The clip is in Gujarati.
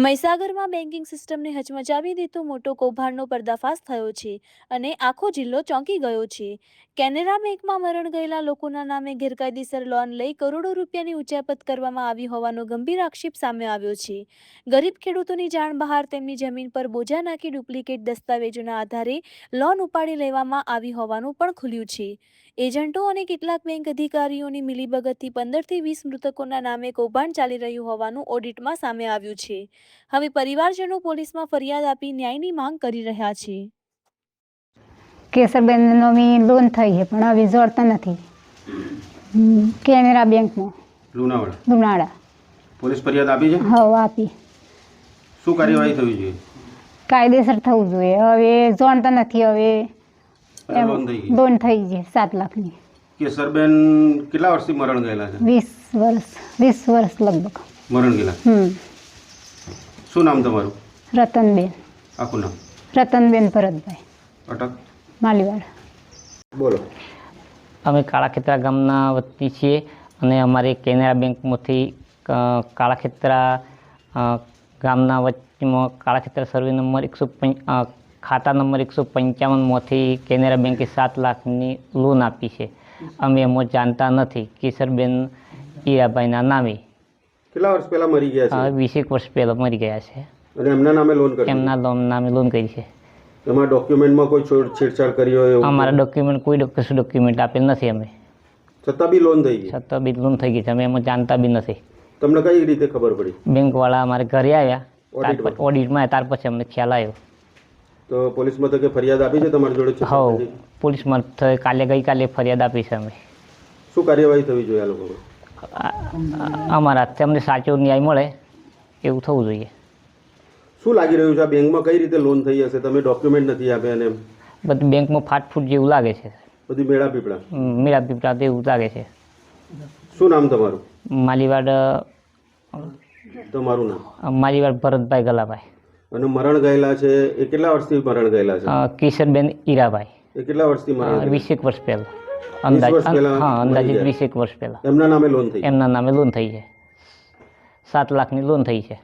મહીસાગરમાં બેન્કિંગ સિસ્ટમને હચમચાવી દેતો મોટો કૌભાંડનો પર્દાફાશ થયો છે અને આખો જિલ્લો ચોંકી ગયો છે। કેનેરા બેંકમાં મરણ ગયેલા લોકોના નામે ગેરકાયદેસર લોન લઈ કરોડો રૂપિયાની ઉચાપત કરવામાં આવી હોવાનો ગંભીર આક્ષેપ સામે આવ્યો છે। ગરીબ ખેડૂતોની જાણ બહાર તેમની જમીન પર બોજા નાખી ડુપ્લિકેટ દસ્તાવેજોના આધારે લોન ઉપાડી લેવામાં આવી હોવાનું પણ ખુલ્યું છે। એજન્ટો અને કેટલાક બેંક અધિકારીઓની મિલીભગતથી 15 થી 20 મૃતકોના નામે કૌભાંડ ચાલી રહ્યું હોવાનું ઓડિટમાં સામે આવ્યું છે। હવે પરિવારજનો પોલીસમાં ફરિયાદ આપી ન્યાયની માંગ કરી રહ્યા છે। કેસરબેનનો લોન થઈ છે પણ હવે જોડતા નથી। કેનેરા બેંકમાં લુણાવાડા પોલીસ ફરિયાદ આપી છે? હા આપી। શું કાર્યવાહી થવી જોઈએ? કાયદેસર થવું જોઈએ। હવે જોડતા નથી। હવે લોન થઈ છે 7 લાખની। કેસરબેન કેટલા વર્ષથી મરણ ગયેલા છે? 20 વર્ષ લગભગ મરણ ગયેલા। શું નામ તમારું? રતનબેન। આખું નામ? રતનબેન ભરતભાઈ। અટક? માલીવાડ। બોલો। અમે કાળાખેતરા ગામના વતની છીએ અને અમારી કેનેરા બેંકમાંથી કાળાખેતરા ગામના વચ્ચેમાં કાળાખેતરા સર્વે નંબર 105 ખાતા નંબર 155માંથી કેનેરા બેંકે 7 લાખની લોન આપી છે। અમે એમાં જાણતા નથી। કેસરબેન ઈરાભાઈના નામે કેટલા વર્ષ પહેલા મરી ગયા છે? 20 વર્ષ પહેલા મરી ગયા છે અને એમના નામે લોન કરી? એમના નામે લોન કરી છે। એમાં ડોક્યુમેન્ટમાં કોઈ છેડછાડ કરી હોય એવું? અમારા ડોક્યુમેન્ટ કોઈ ડોક્યુમેન્ટ આપેલ નથી। અમે છતાં બી લોન થઈ ગઈ? છતાં બી લોન થઈ ગઈ છે। અમે એમાં જાણતા બી નથી। તમને કઈ રીતે ખબર પડી? બેંકવાળા અમારે ઘરે આવ્યા ઓડિટમાં, ત્યાર પછી અમને ખ્યાલ આવ્યો। તો પોલીસ મથકે ફરિયાદ આપી છે તમારી જોડે? હા, પોલીસ મથકે ગઈકાલે ફરિયાદ આપી છે અમે। શું કાર્યવાહી થવી જોઈએ આ લોકો? અમારા હાથથી અમને સાચો ન્યાય મળે એવું થવું જોઈએ। શું લાગી રહ્યું છે આ બેંકમાં કઈ રીતે લોન થઈ હશે? તમે ડોક્યુમેન્ટ નથી આપ્યા અને બધું બેંકમાં ફાટફૂટ જેવું લાગે છે। બધી મેળા પીપળા? મેળા પીપળા એવું લાગે છે। શું નામ તમારું? માલીવાડ। તમારું નામ? માલીવાડ ભરતભાઈ ગલાભાઈ। અને મરણ ગયેલા છે એ કેટલા વર્ષથી મરણ ગયેલા છે? કિશનબેન ઈરાભાઈ। એ કેટલા વર્ષથી મરણ? 20 વર્ષ પહેલા અંદાજિત 20 વર્ષ પહેલા એમના નામે લોન થઈ? એમના નામે લોન થઈ છે। 7 લાખની લોન થઈ છે।